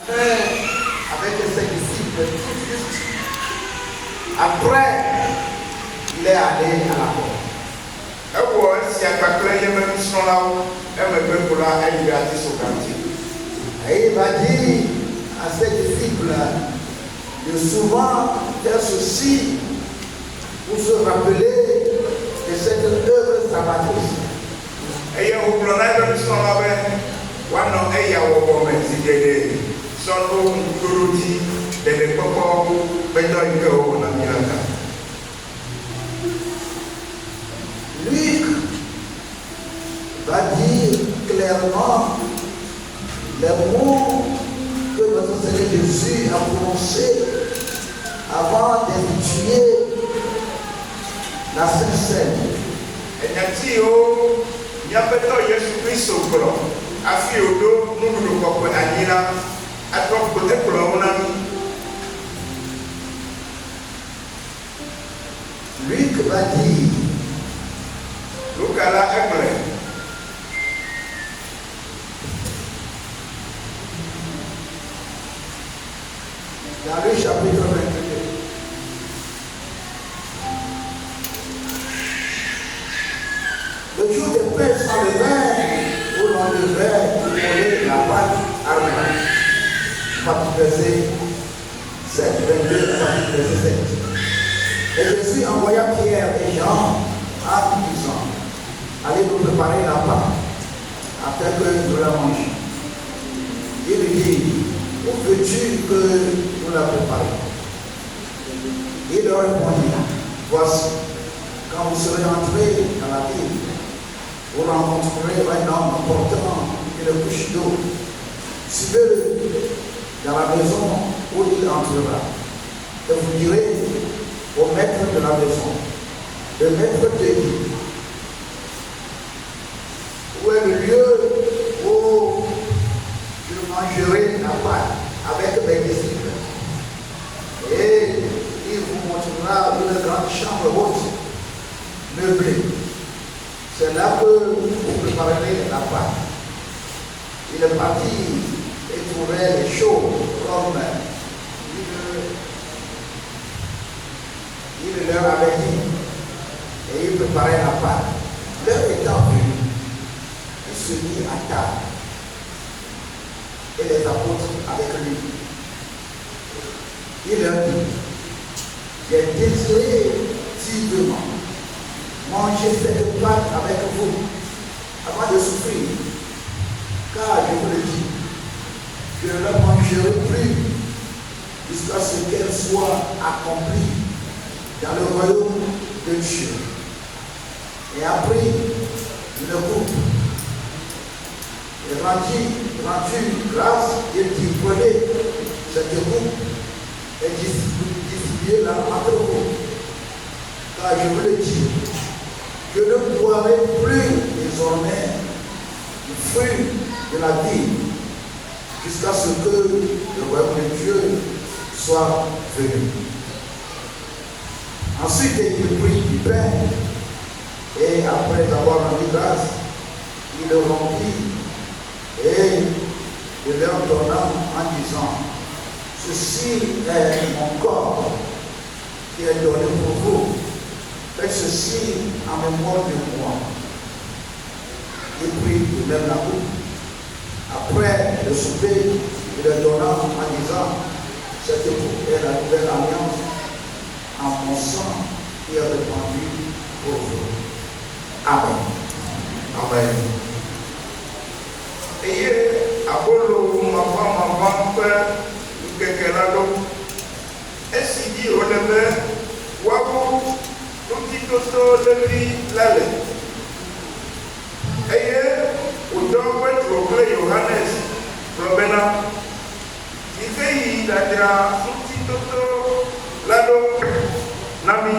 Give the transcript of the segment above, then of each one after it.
avec ses disciples tout juste. Après, il est allé à la porte. Et il va dire à ses disciples de souvent faire ceci pour se rappeler de cette œuvre salvatrice. Luc va dire clairement les mots que notre Seigneur Jésus a prononcés avant d'effectuer la Sainte Seine. Luc va dire dans le chapitre 22, le jour des pains sans levain, où l'on devait donner la pâte armée. Chapitre verset 7, 22, chapitre verset 7. Et Jésus envoya Pierre et Jean en disant, allez nous préparer la pâte, afin que nous la mangions. Il lui dit, où veux-tu que nous la préparions? Il leur répondit, voici, quand vous serez entrés dans la ville, vous rencontrerez un homme portant une couche d'eau. Suivez-le dans la maison où il entrera. Et vous direz au maître de la maison, le maître te dit, où est le lieu où je mangerai la pâte avec mes disciples? Et il vous montrera une grande chambre haute, meublée. C'est là que vous préparerez la pâte. Il est parti et trouvait les choses comme il leur avait dit. Et il préparait la pâte. L'heure étant venue, il se mit à table. Et les apôtres avec lui. Il leur dit, j'ai désiré vivement manger cette pâte avec vous avant de souffrir. Car je vous le dis, je ne la mangerai plus jusqu'à ce qu'elle soit accomplie dans le royaume de Dieu. Et après, il le coupe. Et rendu grâce, il dit, prenez cette coupe et distribuez-la entre vous. Car je vous le dis, je ne boirai plus désormais le fruit de la vie jusqu'à ce que le royaume de Dieu soit venu. Ensuite, il prit du pain et après avoir rendu grâce, il le rompit et le leur donna en disant, ceci est mon corps qui est donné pour vous. Faites ceci en mémoire de moi. Il prit de même la coupe. Après le souper, il le donna en disant, cette coupe est la nouvelle alliance en mon sang qui est répandu pour vous. Amen. Amen. Et Apollo maman quelqu'un et si dit au début, Wabo, tout toto de vie l'allée. Et au don de Johannes, Robena, il fait la tout toto l'ado, Nami,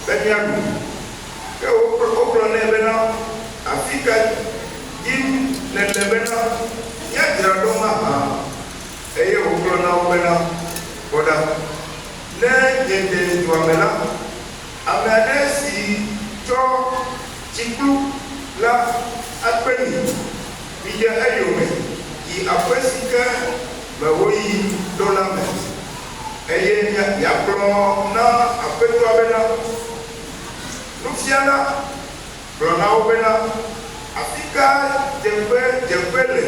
Benyamu, que au prenez maintenant, Afrique, Jim, Nebena, Yadradoma, et au prenant Boda, ne yende tuamela, amene si cho chiklu la apeni, biya ayome, qui après si que me woyi ɖo la me eye miagblɔ na aƒetɔa bena nufiala gblɔ na wo bena afi ka dzeƒe le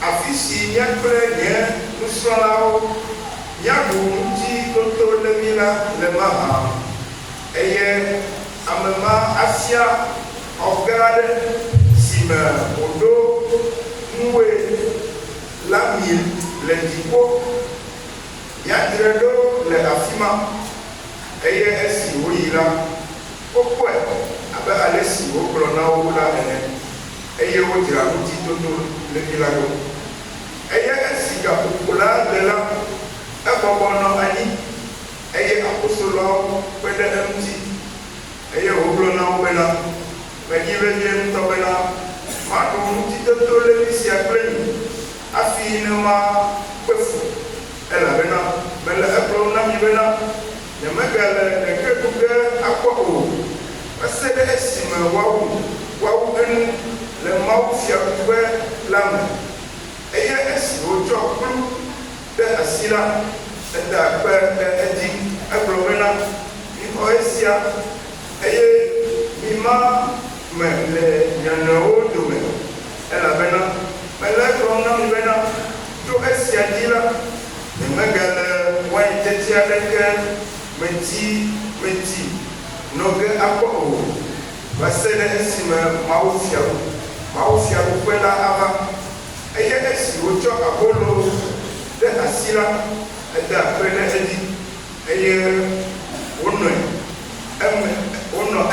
afi si míakple nye nusrɔ̃lawo míaɖu ŋuti toto le mi la le mahã eye ame ma afia xɔ gã aɖe si me wòɖo nuwoe la mi le dziƒo míadzre ɖo le afi ma eye esi woyi la wokpɔe abe ale si wogblɔ na wo la ene eye wodzra ŋuti toto le mi la ɖo eye esi gaƒoƒo la le la ebɔbɔ nɔ anyi eye apostoloawo kpe ɖe eŋuti eye wogblɔ na wo bena medzi vevie ŋutɔ bena maɖu ŋutitoto le mi sia kple mi hafi ne makpe fu elabena mele egblɔm na mi bena nyemegale ɖeke ɖu ge akpɔ o va se ɖe esime woawu enu le mawufiaɖuƒe la me eye esi wotsɔ kplu ɖe asi la eda akpe ɖe edzi egblɔ bena mixɔ esia eye mima me le nyanewo dome elabena mele egblɔm na mi bena tso esia dzi la nyemegale wain teti aɖeke meti nɔ ge akpɔ o va se ɖe esime mawufiaɖuƒe la ava eye esi wotsɔ abolo ɖe asi la ede akpe ɖe edzi eye wonɔ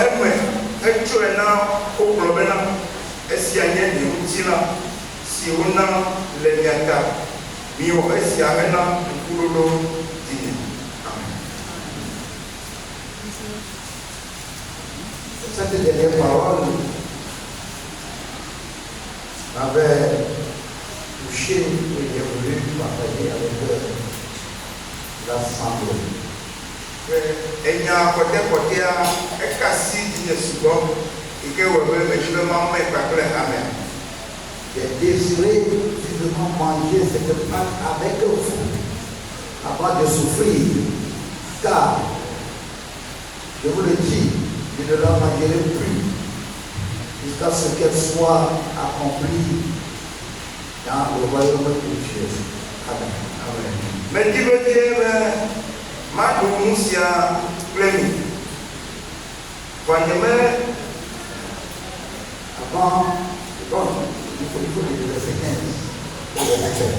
eme hetsɔe na wogblɔ bena esia nye nye ŋutilã si wona le mia ta miwɔ esia hena ŋkuɖoɖo dini. Cette dernière parole m'avait touché et j'ai voulu partager avec l'assemblée. Enya kɔtɛkɔtɛa ekasi dinye sugbɔ ike wɔ be medzi be mamɛ kpakple hame. J'ai désiré vivement manger cette pâte avec vous avant de souffrir, car je vous le dis, je ne la mangerai plus jusqu'à ce qu'elle soit accomplie dans le royaume de Dieu. Amen. Amen. Medzi be die be maɖu nu sia kple mi. Vɔnyeme avant, bon, il faut le verset 15 pour le verset 15.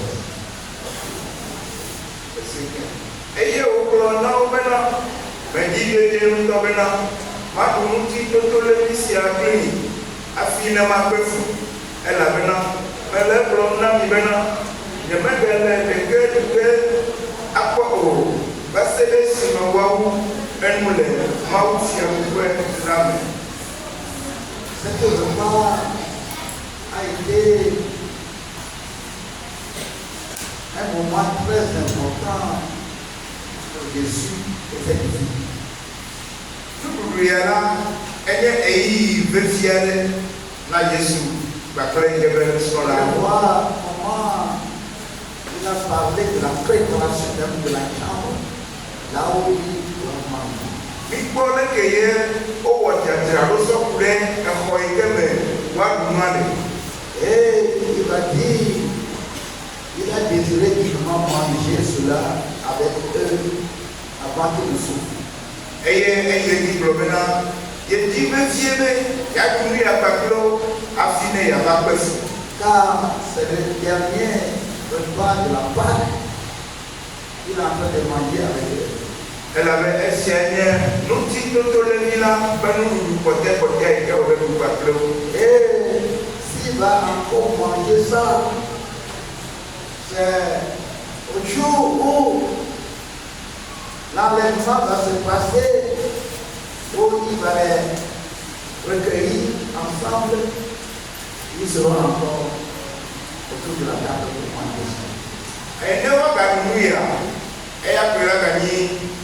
Eye wogblɔ na wo bena medzi be die ŋutɔ bena maɖu ŋutitoto le mi sia kple mi hafi ne makpe fu elabena mele egblɔm na mi bena nyemegale ɖeke ɖu ge akpɔ o va se ɖe esime woawu enu le mawufiaɖuƒe la me. Cet repas a été un moment très important pour Jésus et cette vie. Nuɖuɖu ya la enye eyi vevi aɖe na Yesu kpakple yebe nusrɔ̃la. Voir comment il a parlé de la préparation même de la chambre, là où il doit manger. Mikpɔ leke ye wowɔ dzadzraɖo sɔku ɖe exɔ yi ke me woaɖu nua le. Et il a dit, il a désiré vivement manger cela avec eux avant qu'il ne souffre. Eye dzi gblɔ bena yedi vevie be yeaɖu nu ya kpakple wo hafi ne yeava kpe fu. Car c'est le dernier repas de la Pâque qu'il est en train de manger avec eux. Elabe esia nye ŋutitoto le mi la be nuɖuɖu kpɔtɛkpɔtɛ yi ke wòle ɖu kpakple wo. Et s'il va encore manger ça, c'est au jour où l'enlèvement va se passer, où il va les recueillir ensemble, ils seront encore autour de la table pour manger ça. Ene wogaɖu nu ya eya koe la ganyi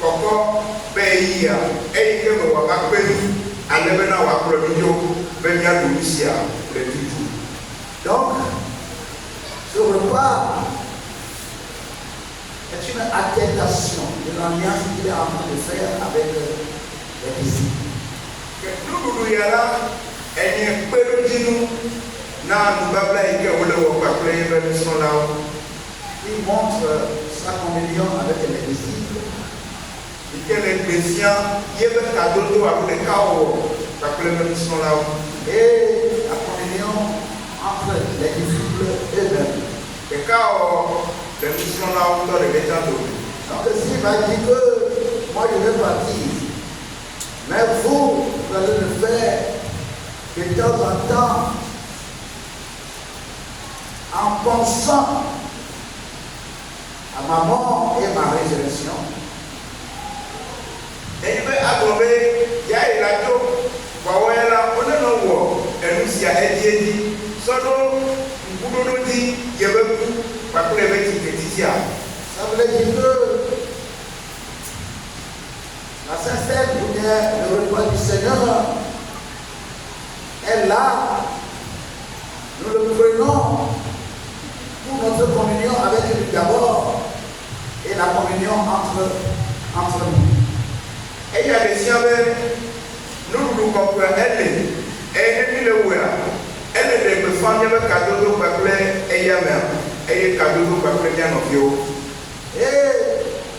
kɔkɔ be eyi ya eyi ke me wòava kpe mi ale bena wòakplɔ mi dzo be míaɖu nu sia le tutu. Donc, ce repas C'est une attestation de l'alliance qu'il est en train de faire avec les disciples. Il montre sa communion avec les disciples. Et la communion entre les disciples eux-mêmes. Donc s'il va dire que moi je vais partir, mais vous allez le faire de temps en temps en pensant à ma mort et ma résurrection. Et il va adorer, il y a une radio, voilà, on est dans le world, et nous, s'il y a Eddie, solo, nous dit, il y a beaucoup, parce que les bêtises qui ça veut dire que la sincère ou bien le repas du Seigneur est là. Nous le prenons pour notre communion avec lui d'abord et la communion entre nous. Et il y a des siens, nous comprenons, elle est le elle est le femme de cadeau de Bacle et Yammer, et le cadeau de Bacle bien en bio. Et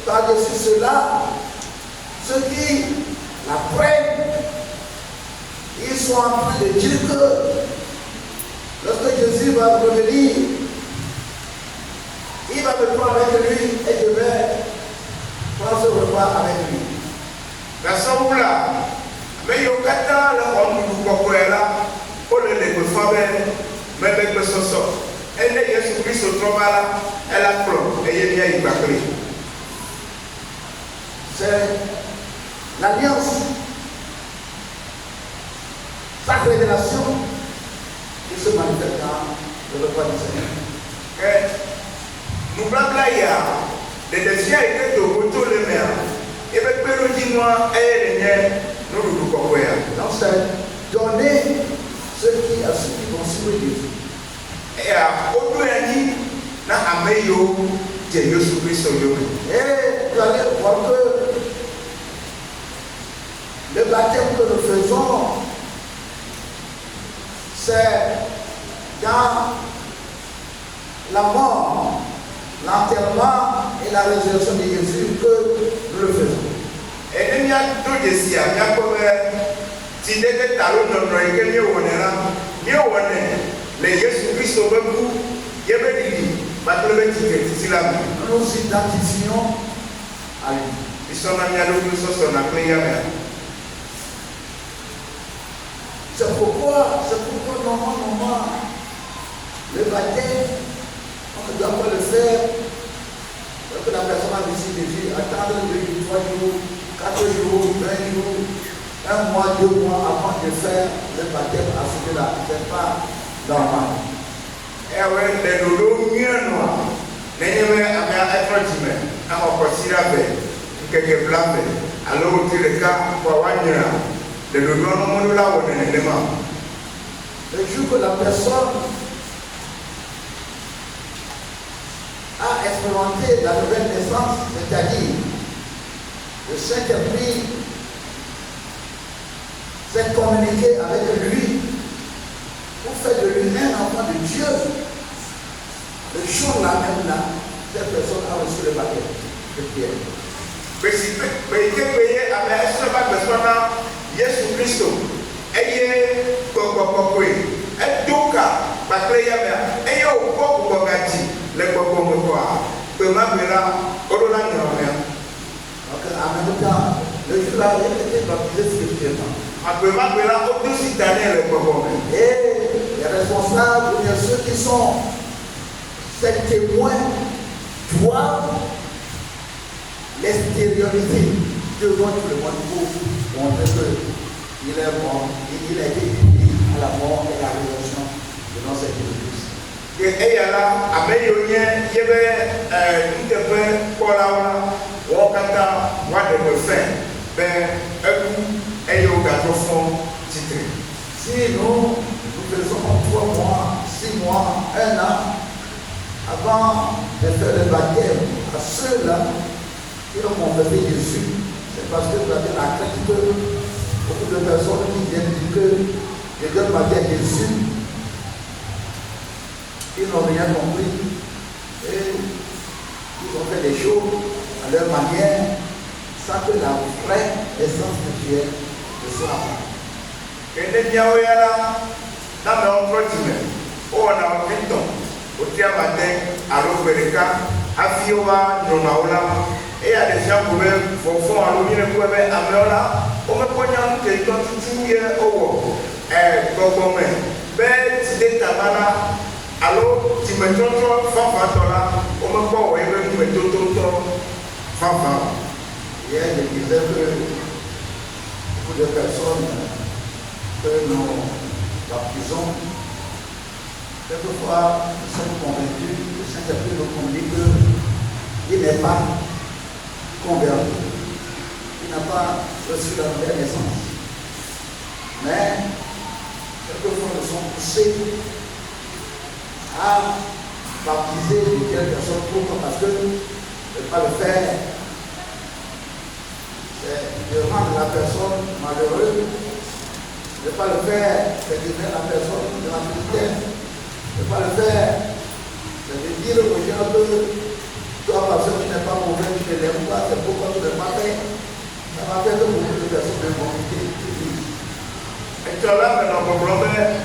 par-dessus cela, ceux qui la prennent, ils sont en train de dire que lorsque Jésus va revenir, il va me prendre avec lui et je vais prendre ce repas avec lui. La sombra, mais il y a un pour le mais avec le soso. Elle est Jésus-Christ au travail, elle a pris et elle est bien bâclée. C'est l'alliance, sa révélation qui se manifeste dans le repas du Seigneur. Nous blaguons, les défis étaient de retour les mers. Et avec le dis-moi, nous nous comprenons. Donc c'est donner ceux qui vont suivre Jésus. Et à Odoani, na Ameyo, Jésus-Christ. Et vous allez voir que le baptême que nous faisons, c'est dans la mort, l'enterrement et la résurrection de Jésus que nous le faisons. Et il y a tout ici, il y a comme si des talons de Noël que les Jésus-Christ au bout, il y avait dit, nous nous identifions à lui. Ils sont amis à nous, sont appelés à mer. C'est pourquoi normalement, le baptême, on ne doit pas le faire. Parce que la personne a décidé de Jésus, attendre 2 3 jours, 4 jours, 20 jours, 1 mois, 2 mois avant de faire le baptême à ce que là, ce n'est pas normal. Et oui, les dodos mieux noirs, les numéros à être humain, à mon possible avec, quelques blancs, alors au tir de cas, pour avoir les dodos non là où on est les mains. Le jour que la personne a expérimenté la nouvelle naissance, c'est-à-dire le Saint-Esprit s'est communiqué avec lui pour faire de lui un enfant de Dieu. Le jour-là même là, cette personne a reçu le baptême de Pierre. Mais si vous payez avec ce baptême, Jésus-Christ, ayez quoi, et donc, et au corps les quoi, peut m'appeler au-delà de la mer. Donc, en même temps, le jour-là, il était baptisé spirituellement. Après m'appeler au-dessus d'année les quoi. Et les responsables, bien ceux qui sont ces témoins, doivent l'extérioriser devant tout le monde pour montrer qu'il est mort, il a été élevé à la mort et à la résurrection de notre Seigneur Jésus-Christ. Et là, avec le lien, il y avait une des pour la Wakata, what de faire, ben, et au gâteau fond titré. Si nous faisons 3 mois, 6 mois, 1 an, avant de faire le baptême à ceux ceux-là qui ont confessé Jésus, c'est parce que vous avez la crainte que beaucoup de personnes qui viennent dire que je donne ma vie à Jésus, ils n'ont rien compris et ils ont fait des choses à leur manière sans que la vraie essence spirituelle ne soit là. Et les Niaoyala, dans le continent, on a un pinton, au Tiamatin, à l'Obereka, à Fioa, Nonaola, et à des gens qui font à l'Omine pour Améola, on me connaît que ton tuye au Gogomé, bête de Tamana, alors tu me tonton, Fanfatola, on me voit, et me tonton, Fanfa. Hier, je disais que beaucoup de personnes que nous baptisons, quelquefois nous sommes convaincus, le Saint-Esprit nous conduit qu'il n'est pas converti, il n'a pas reçu la nouvelle naissance. Mais quelquefois nous sommes poussés à baptiser de telles personnes parce que ne pas le faire, c'est de rendre la personne malheureuse. Ne pas le faire, c'est de mettre la personne de la tristesse. Ne pas le faire, c'est de dire aux gens que toi, parce que tu n'es pas mauvais, tu ne l'aimes pas, c'est pourquoi tu ne l'as pas fait. Ça va faire que beaucoup de personnes vont quitter. Et tu as là, maintenant, mon problème,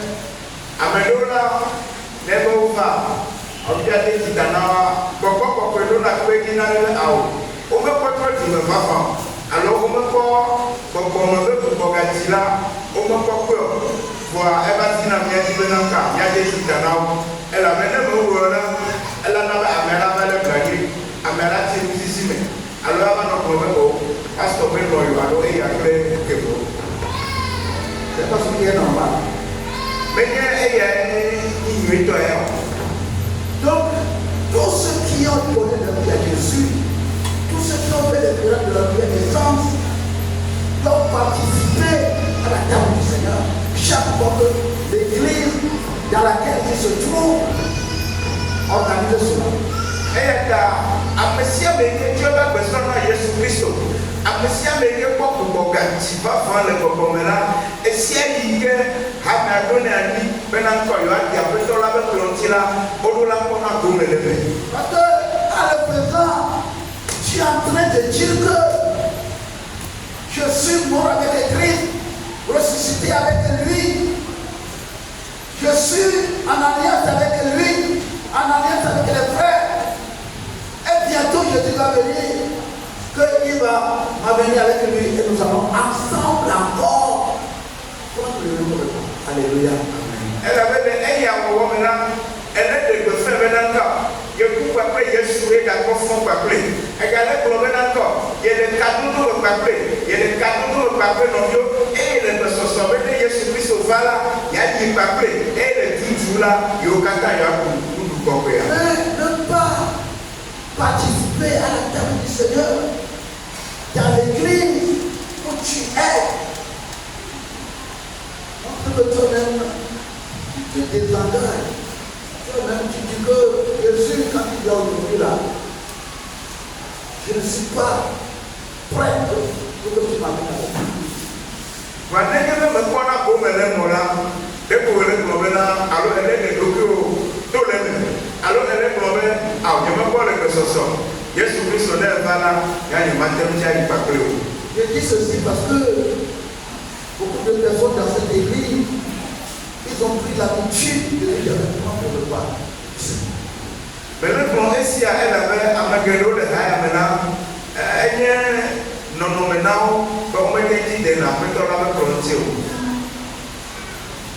Amédola, Nebova, Obiade Kitanawa, Boko, Pedona, Pegina, on me pas toi, tu me vas pas. Alors, on me croit, on me veut pour Bogatila, on me croit peur. Voilà, elle va dire à bien dit Benanka, il y a des Gitanao. Elle a mené mon rôle, elle a amené le blaguer, Amela Timusime. Alors, elle va nous promettre, parce qu'on peut nous alors il y a plein de choses. C'est pas ce qui est normal. Mais il y a une nuit. Donc, tous ceux qui ont donné leur vie à Jésus, tous ceux qui ont fait les miracles de leur vie à naissance, doivent participer à la table du Seigneur. Chaque fois que l'église dans laquelle ils se trouvent organise cela. Et à Messie Américain, Dieu va besoin de Jésus-Christ. À Messie Américain, pour que tu vas faire le Bogomela, et si elle dit que a donné à lui, maintenant il y a peu de la là, on l'a pas donné le pain. Parce que à le présent, tu es en train de dire que je suis mort avec le Christ, ressuscité avec lui. Je suis en alliance avec lui, en alliance avec les frères. Et bientôt Jésus va venir, qu'il va venir avec lui et nous allons ensemble encore prendre le nouveau repas. Alléluia. Elle avait des maintenant, elle est de faire maintenant. Je coupe après, je suis à confondre après. Elle a pour encore. Il y a des cadeaux de papier, il y a des cadeaux de papier non et les personnes sont venues, Jésus-Christ au vala, il y a des papiers, et les 10 jours là, il y a aucun temps, il y a pour nous comprendre. Mais ne pas participer à la table du Seigneur dans l'église où tu es. Montre que toi-même, tu te désengages. Toi-même, tu dis que Jésus, quand il est aujourd'hui là, je ne suis pas prêt pour que tu m'amènes avec lui. Quand elle est me prendre pour me l'aimer là, dès que vous le prenez là, alors elle est de l'eau, tout le monde. Alors elle est prenée, ah, je me prends le personne. Jésus-Christ on est là, il y a une maternité qui pas plus. Je dis ceci parce que beaucoup de personnes dans cette église, ils ont pris l'habitude de venir directement pour le repas. Mais le plan ici, elle avait un magasin de Haya maintenant. Elle est non maintenant, comme on m'a dit, de la méthode à la frontière.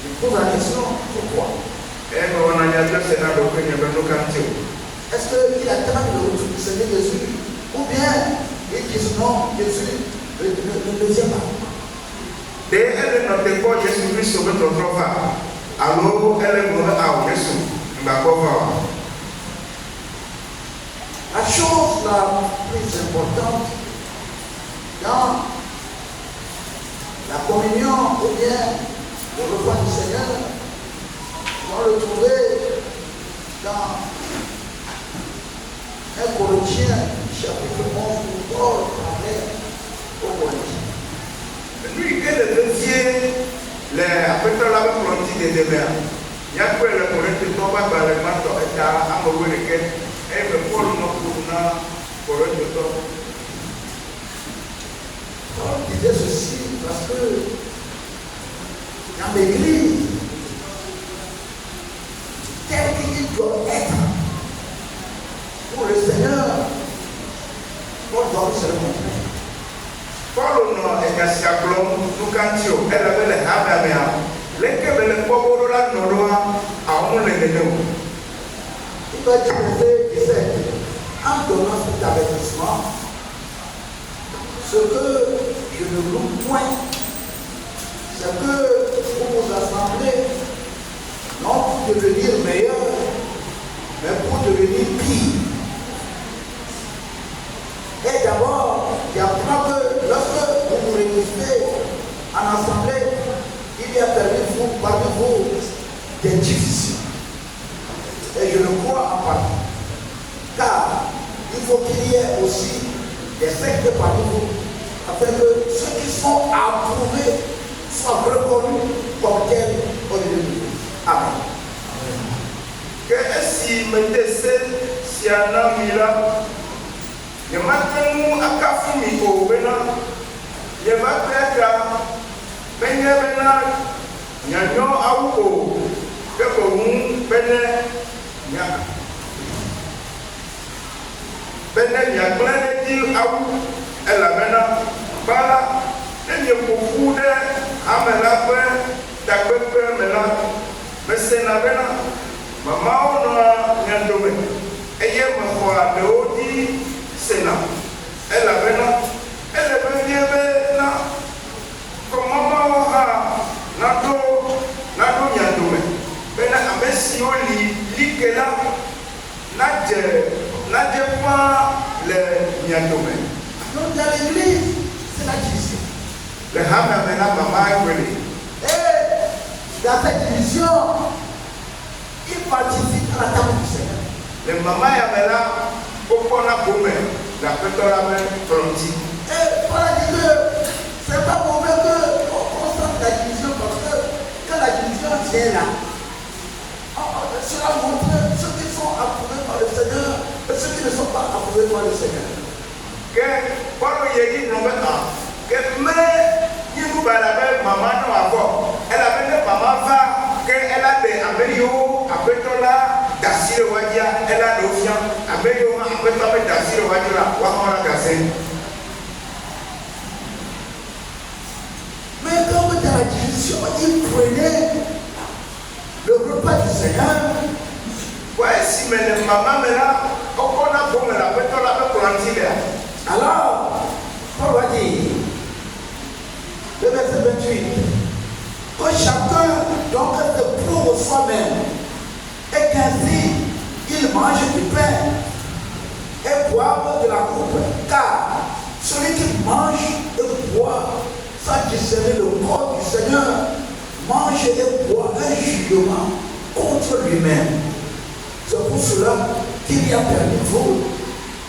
Je pose la question, pourquoi? Et on a dit que c'est là que nous avons canté. Est-ce qu'il attend le retour du Seigneur Jésus? Ou bien il dit non, Jésus ne vient pas. Et elle n'était pas Jésus-Christ sur notre travail. Alors elle est morte à Jésus. La chose la plus importante dans la communion ou bien le repas du Seigneur, on va le trouver dans 1 Corinthiens, chapitre 11, où Paul parlait aux Corinthiens. Lui, quel est le dieu, les apôtres là, pour le dire des demeures. Il y a quoi le Corinthiens, on va parler maintenant, et à Amorou et Ken, et le Paul non pour nous, Corinthiens. Paul disait ceci parce que dans l'église, tel qu'il doit être pour le Seigneur, Paul doit se le montrer. Paul non est à Siaglon, nous cantions, elle avait les Hamamea, lesquels les pauvres là n'ont à on les néo. Il va dire le fait en donnant cet avertissement, ce que je ne loue point, c'est que vous vous assemblez, non pour devenir meilleur, mais pour devenir pire. Et d'abord, il apprend que lorsque vous vous réunissez en assemblée, il y a parmi vous des divisions. Et je le crois en partie. Car il faut qu'il y ait aussi des sectes parmi vous, afin que ceux qui sont approuvés soient reconnus comme tels au milieu de vous. Amen. Que si me décède, si un ami là, il m'a tenu à Kafumi au Bénin, il m'a fait à Bénin, il y a un aouko, que pour nous, Bénin, il y a plein de dire aou, elle a maintenant, voilà, il y a beaucoup de Amela, d'Agbepé, mais c'est la Bénin, maman, on a un domaine, et il y a ma foi de Odi. Sénat. Elle avait là, elle est venue là, comme maman a, nado yandomé. Mais là, avec si on lit que là, n'a pas le yandomé. Donc dans l'église, c'est la division. Le hammer là, maman est venue. Et dans cette division, il participe à la table du Seigneur. Le maman est là. Pourquoi on a gommé la pétrole frontière? Et voilà, dit que c'est pas mauvais qu'on constate la division parce que quand la division vient là, cela montre ceux qui sont approuvés par le Seigneur et ceux qui ne sont pas approuvés par le Seigneur. Que Paul y a dit non maintenant que mais il nous va la maman non avant. Elle avait une maman va qu'elle a des améliorés à pétrole d'Assir Wadia, elle a l'océan, amélioré à pétrole d'Assir Wadia, Wamara Gassé. Mais comme dans la division, il prenait le repas du Seigneur. Ouais, si mais les mamans mais là, on a bon la pétrole avec Corantilia. Alors, Paul va dire, le verset 28, que chacun donc se prouve soi-même et qu'ainsi il mange du pain et boive de la coupe, car celui qui mange et boit sans discerner le corps du Seigneur mange et boit un jugement contre lui-même. C'est pour cela qu'il y a parmi vous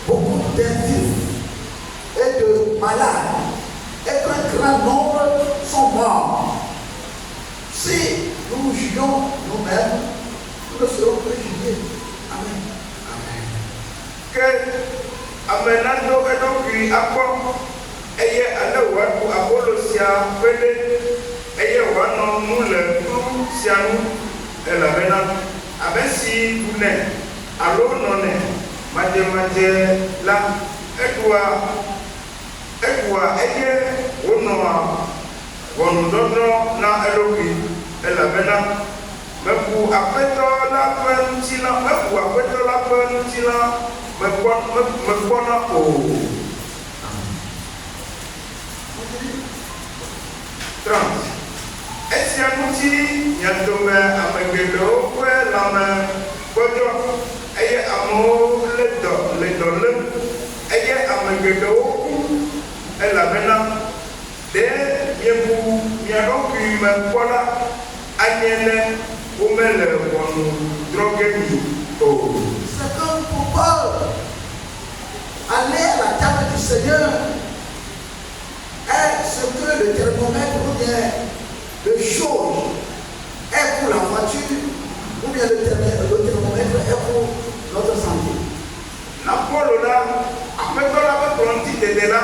beaucoup d'infirmes et de malades, et qu'un grand nombre sont morts. Si nous jugeons nous-mêmes, nous ne serons pas jugés. Amen. Amen. Que amenando et donc lui apprend et à la voix pour Apollosia, et on nous le tout, si à nous, et la venant, avec si vous n'êtes, alors non est, madame, là, et toi, on nous donne na eloki, et la venant, mais pour après la peine, mais pour après la peine, mais pour la peine, 30. Esi anuti yadome amegelo kwe lame kodo eye amo le eye amegelo elabena de yebu yadoku me kola anyele umele wonu drogemi o. C'est comme pour Paul, aller à la table du Seigneur est ce que le thermomètre ou bien le jauge est pour la voiture, ou bien le thermomètre est pour notre santé. Na Paul là, après qu'on a pronti de là,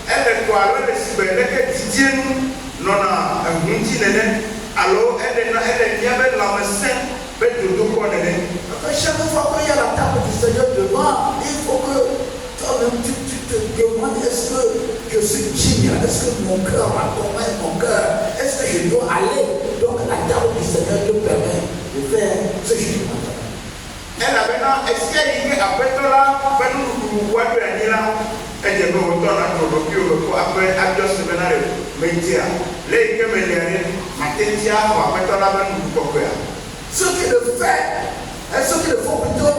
elle est quoi, elle est super, elle est Didier nous, non a un petit nene, alors elle est bien avec la médecin, mais tout le monde est. Chaque fois qu'il y a la table du Seigneur devant, il faut que toi-même tu te demandes, est-ce que je suis digne, est-ce que mon cœur m'accompagne, mon cœur, est-ce que je dois aller? Donc la table du Seigneur te permet de faire ce jugement. Elle avait là, est-ce qu'elle y est après tout là, ben nous voyons bien là, elle dit non, on a trop de après Abdios Seminare, mais tiens, les que me l'année, ma tête après tout là, ben nous pouvons. Ce qui le fait, et ceux qui le font plutôt,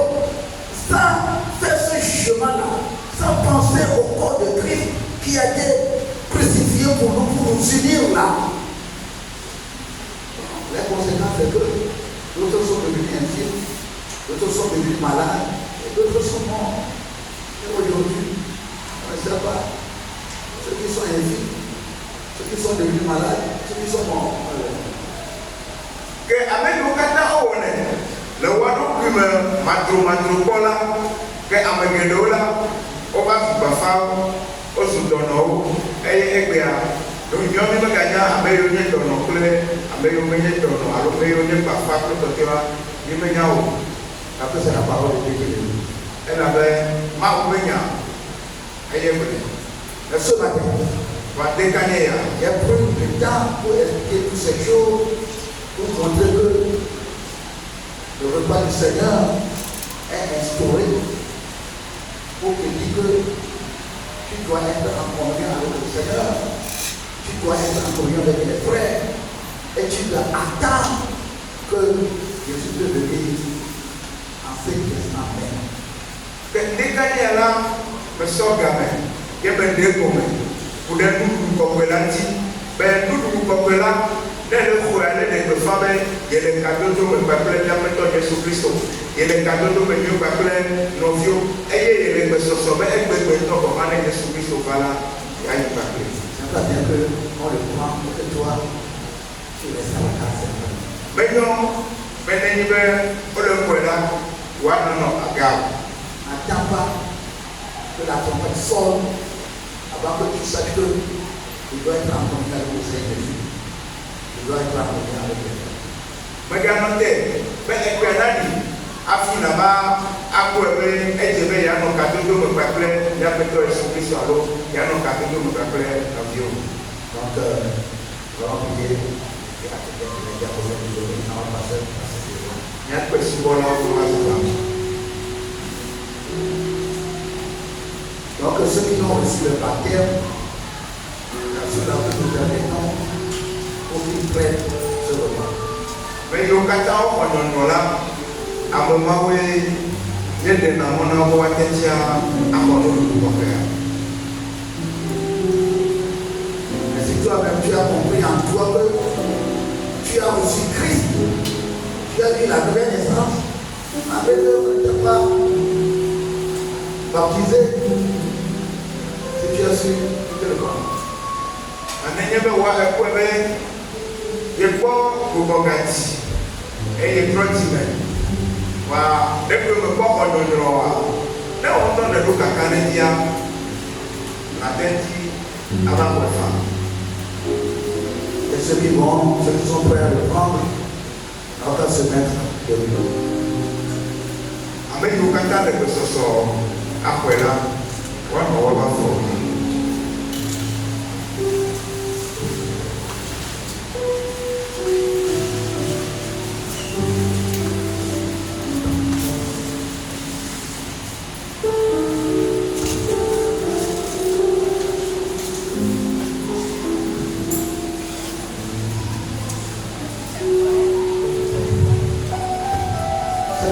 sans faire ce jugement-là, sans penser au corps de Christ qui a été crucifié pour nous unir là. Les conséquences, c'est que d'autres sont devenus infimes, d'autres sont devenus malades, et d'autres sont morts. Et aujourd'hui, on ne sait pas. Ceux qui sont infimes, ceux qui sont devenus malades, ceux qui sont morts. Que avec le Kata Owen, le Wado Kume, Matro Kola, que Amagedola, Oba Bafao, Osudono, Ebea, donc il y a même gagnant à Mayonnaise dans nos clés, à Mayonnaise dans nos alors Mayonnaise Bafa, il me y'a après c'est la parole de Dieu. Elle avait Maoumenia, et elle ce matin, va décaler, il y a pris du temps pour expliquer toutes ces choses. Pour montrer que le repas du Seigneur est instauré pour te dire que tu dois être en communion avec le Seigneur, tu dois être en communion avec les frères et tu dois attendre que Jésus te dise en ce instant même. Dès qu'il y a là, me sort gamin, il y a un dégommé pour des nous comme là, ben nous là. Le foyer de femmes, il y a les cadeaux de me papler, la méthode de Jésus-Christ, il y a les cadeaux de me papler, nos vieux, et il y a les personnes, et les personnes comme Anne de Jésus-Christ, voilà, il y a une papler. C'est pas bien qu'on le prend pour que toi, tu restes à la casa. Mais non, mais il y a le foyer là, ou non, à garde. N'attends pas que la trompette sonne avant que tu saches que tu dois être en contact avec le Seigneur Jésus. Tu dois être en contact avec lui. Regardez, mais Ekwenani, Afi là-bas, Akouebe, Ejebe, Yano Kadodo, me rappelait, Yapeto et Jésus-Christ à l'eau, Yano Kadodo, me rappelait l'avion. Donc, nous allons prier et accepter que les diaposés nous donnent dans le passé. Il y a un peu de symbole là pour la. Donc, ceux qui ont reçu le baptême, ceux-là que nous invitons, pour qu'ils prennent ce repas. Mais il y a un là, à un moment où il y a des mamans qui ont été à mon mais si toi-même tu as compris en toi que tu as reçu Christ, tu as eu la nouvelle naissance, avec eux, tu n'es pas baptisé, si tu as su, tu te le prends. Il faut que et il faut depuis que on entend de l'eau canadien, la tête avant le femme. Et ceux qui vont, ceux qui sont prêts à le prendre, on va se mettre de l'eau. Avec nous, quand on a que ce soit après là, on va former.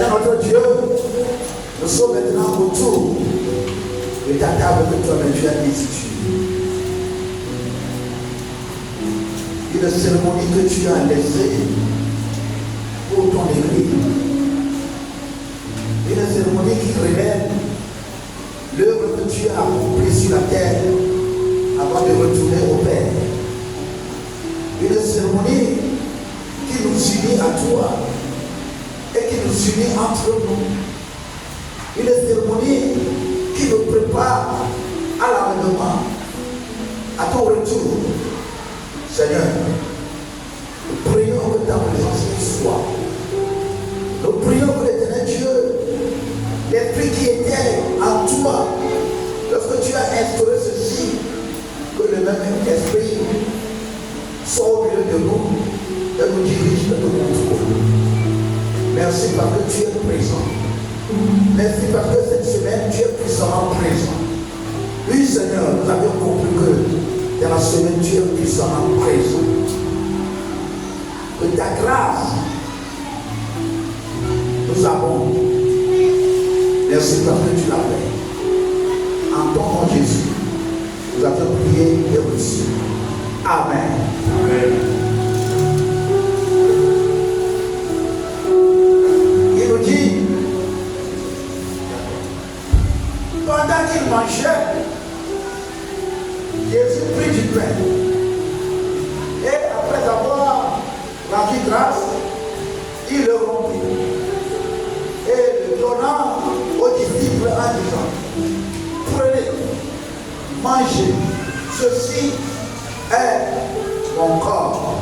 Notre Dieu, nous sommes maintenant autour de ta table que toi-même tu as instituée. Une cérémonie que tu as laissée pour ton église. Une cérémonie qui révèle l'œuvre que tu tu as accompli sur la terre avant de retourner au Père. Une cérémonie qui nous unit à toi et qui nous unit entre nous. Une cérémonie qui nous prépare à l'avènement, à ton retour. Seigneur, nous prions que ta présence soit. Nous prions que l'Éternel Dieu, l'Esprit qui était en toi, lorsque tu as instauré ceci, que le même Esprit soit au milieu de nous et nous dirige de nous contrôle. Merci parce que tu es présent. Merci parce que cette semaine, tu es puissamment présent. Oui, Seigneur, nous avions compris que dans la semaine, tu es puissamment présent. Que ta grâce, nous avons. Merci parce que tu l'as fait. En ton nom, Jésus, nous avons prié et reçu. Amen. Amen. Il nous dit, pendant qu'il mangeait, Jésus prit du pain. Et après avoir rendu grâce, il le rompit. Et le donnant aux disciples en disant, prenez, mangez, ceci est mon corps.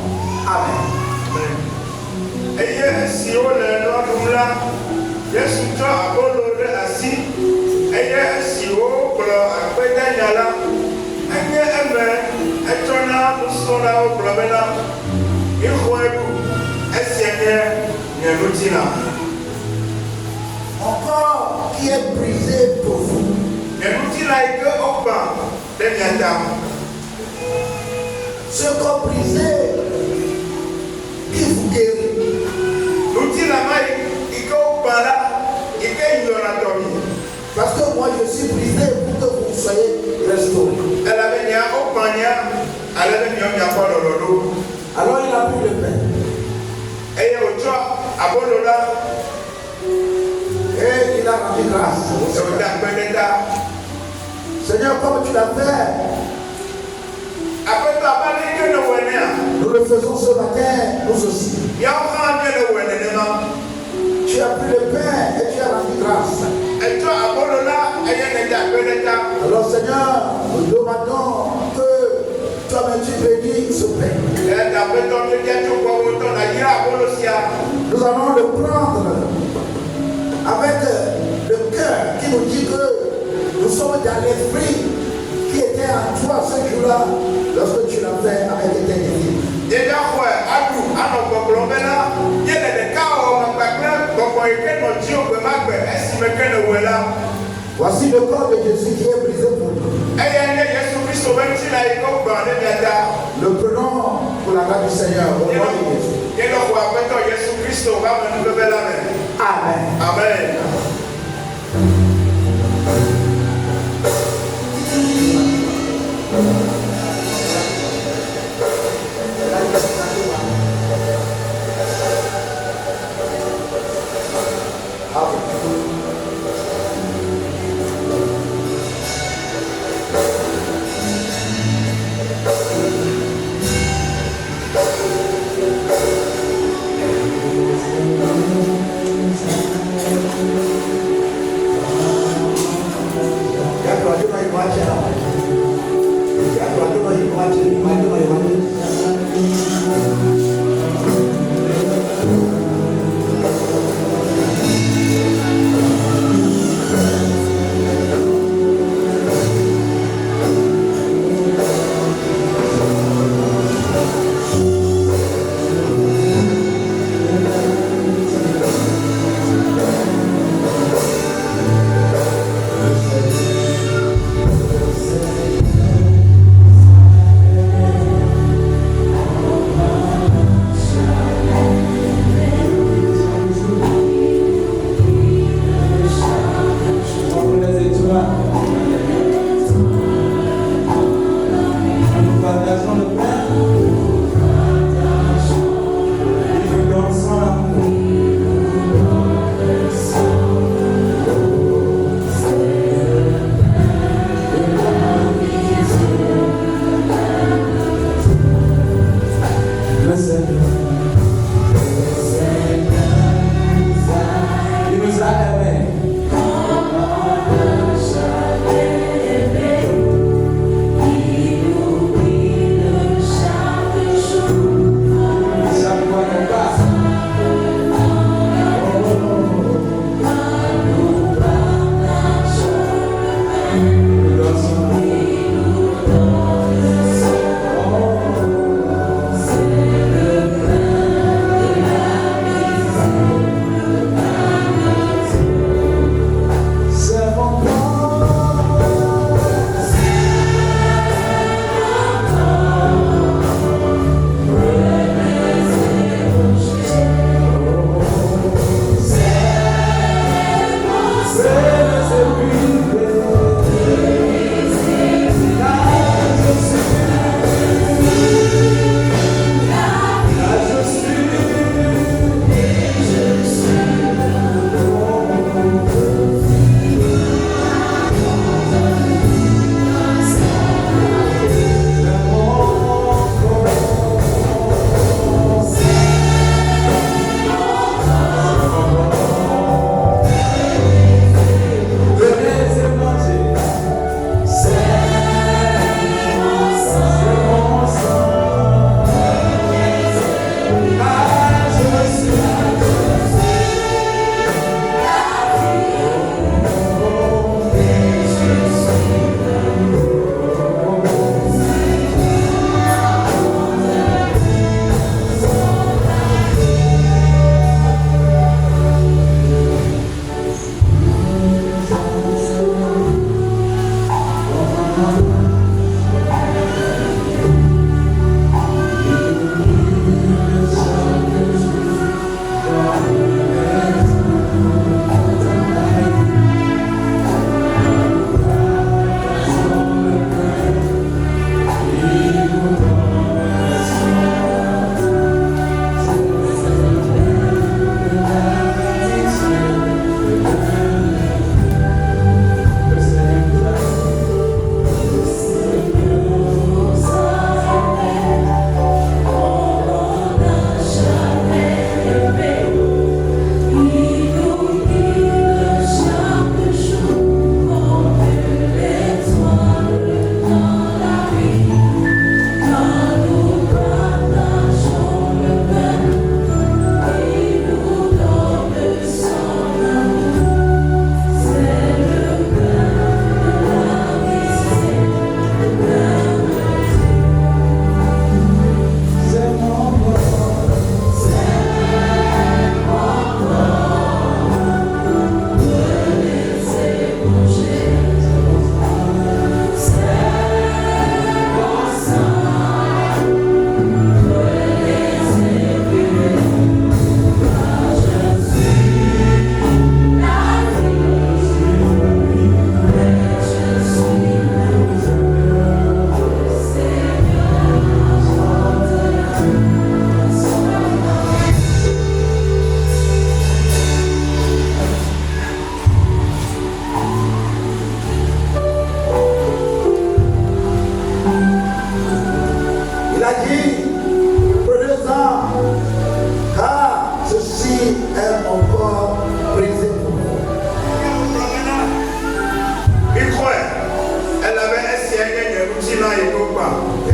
Amen. Eye siwo le nɔɖum la, Yesu tsɔ abolo ɖe asi, eye siwo kplɔ akpedanya la, enye eme etsɔna nusrɔ̃lawo gblɔ bena, mixɔe ɖu, esia nye nye ŋutilã. Mon corps qui est brisé pour vous. Nye ŋutilã yi ke wogbã ɖe mia ta. Ce corps brisé qui vous guérit. Ŋutilã ma yi ke wogbã la, yi ke yɔna tɔmi. Parce que moi je suis brisé pour que vous soyez restaurés. Elabe nya wogbã nya, ale be miakpɔ lɔlɔɖo. Alors il a pris le pain. Eye wotsɔ abolo la, Et il a rendu grâce. wòda akpe ɖe ta. Seigneur, comme tu l'as fait, Aƒetɔ abe ale yi ke le wɔe nea, nous le faisons ce matin, nous aussi. yawo hã míele wɔe nenema. Tu as pris le pain et tu as rendu grâce. Etsɔ abolo la eye nèda akpe ɖe ta. Alors Seigneur, nous demandons que toi-même tu bénis ce pain. Le aƒetɔ mi bia tso gbɔ wotɔ na yra abolo sia. Nous allons le prendre avec le cœur qui nous dit que nous sommes dans l'esprit qui était en toi ce jour-là lorsque tu l'as fait avec éternité. Yega xɔe aɖu anɔ gbɔgblɔ bena ye le ɖeka wɔme kpakple gbɔgbɔ yi ke nɔ dziwò gbe ma gbe esime ke le wɔe la. Voici le corps de Jésus qui est brisé pour nous. Eye nye Yesu Kristo ƒe ŋutilã yi ke wogbã ɖe mia ta. Le prenons pour la grâce du Seigneur au nom de Jésus. Ye le xɔ aƒetɔ Yesu Kristo ƒe amenuveve la me. Amen. Amen.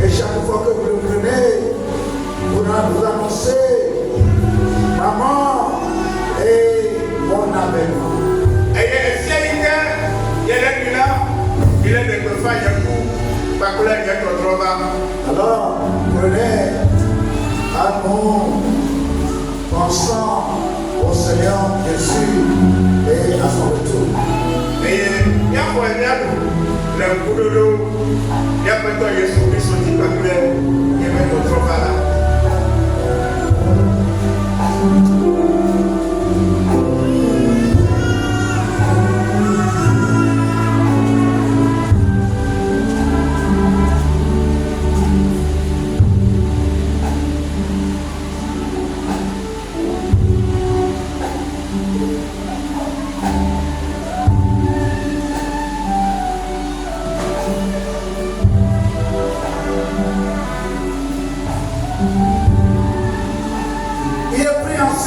Et chaque fois que vous le prenez, vous annoncez maman et mon avènement. Alors, prenez un mot pensant au Seigneur Jésus et à son retour.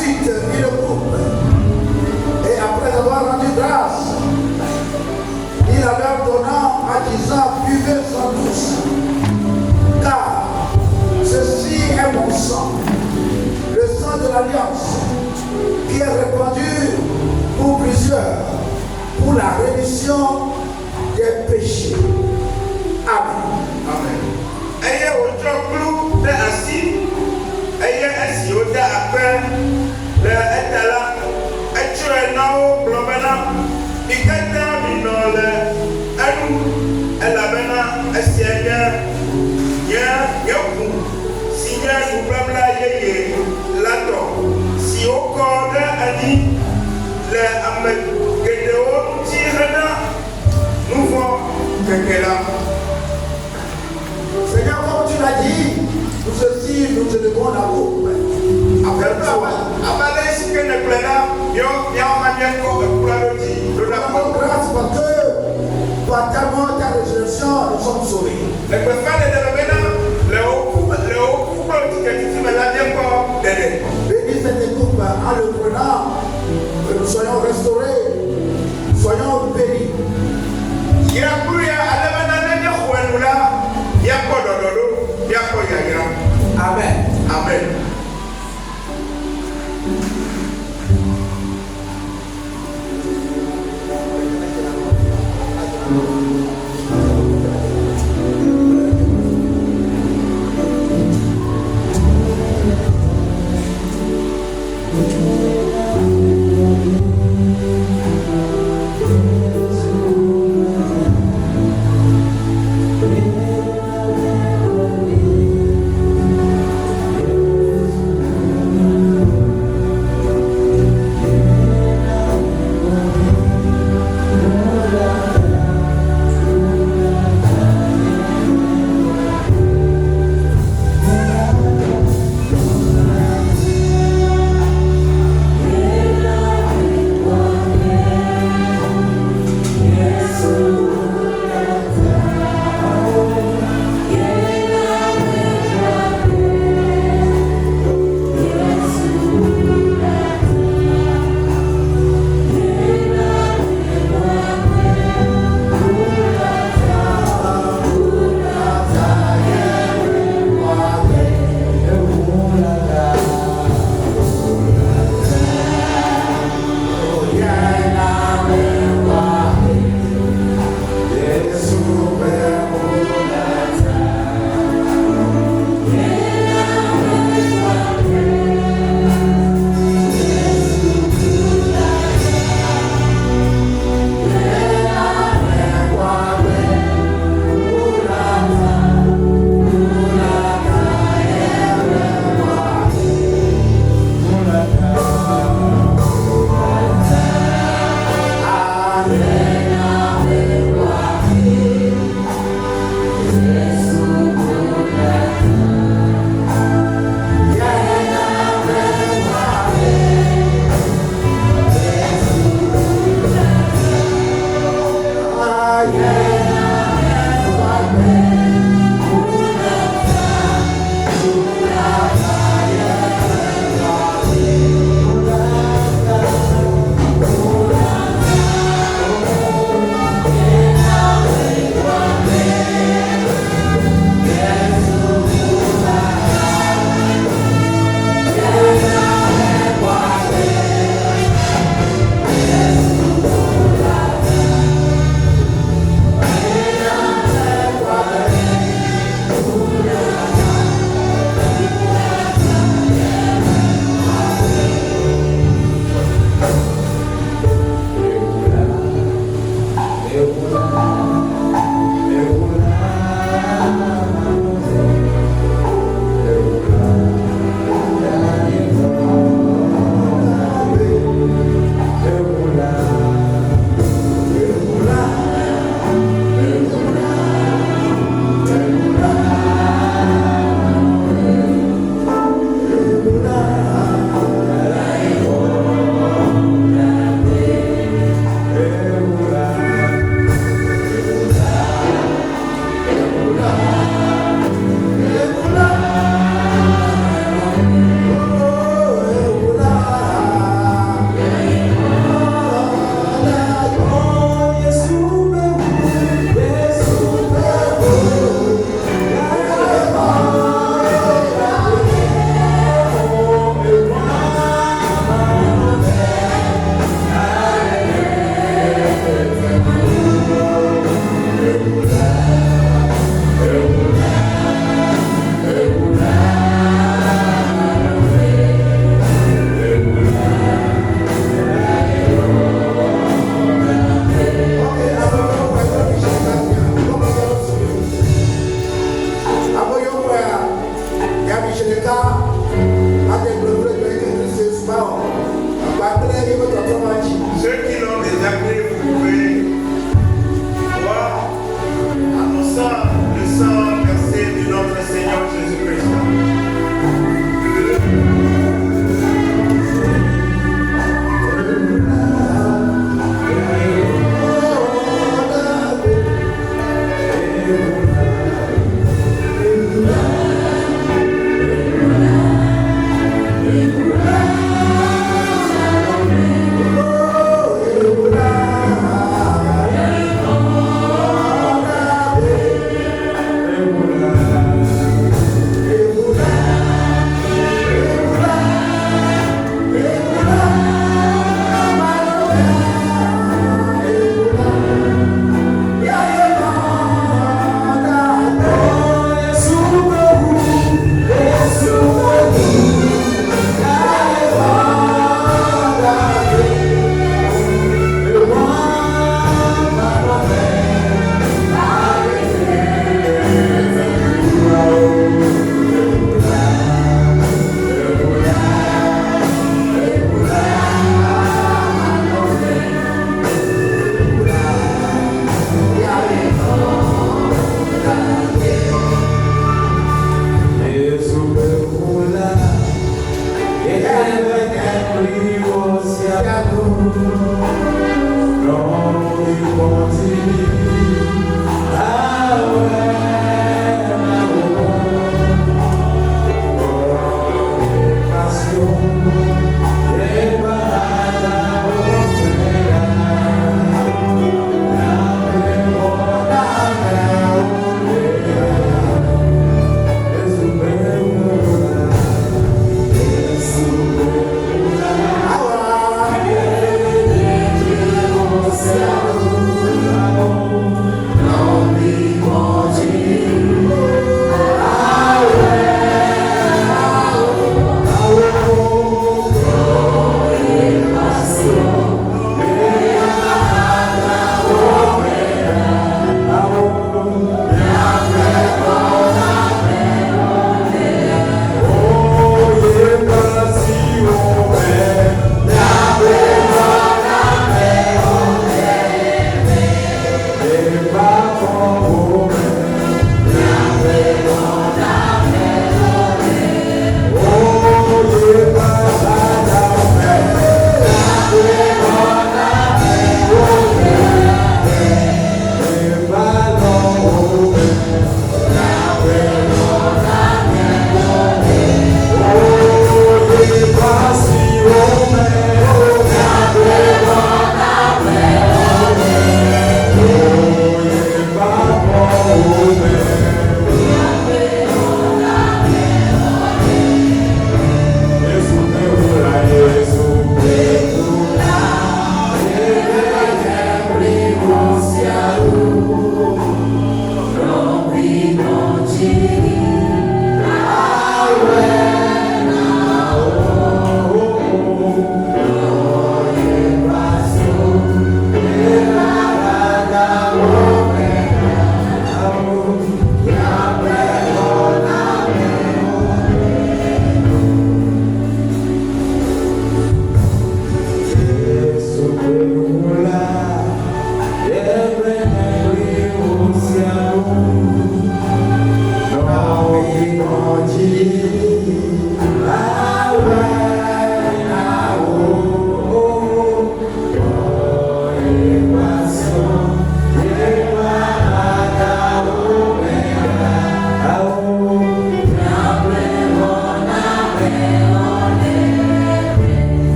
Il le coupe et après avoir rendu grâce, il avait donnant en disant buvez sans tous, car ceci est mon sang, le sang de l'alliance qui est répandu pour plusieurs, pour la rémission des péchés. Seigneur, comme tu l'as dit, pour ceci, nous te devons l'amour. Nous rendons grâce parce que par ta mort, ta résurrection, nous sommes sauvés. Bénis cette équipe en le prenant, que nous soyons restaurés, soyons bénis.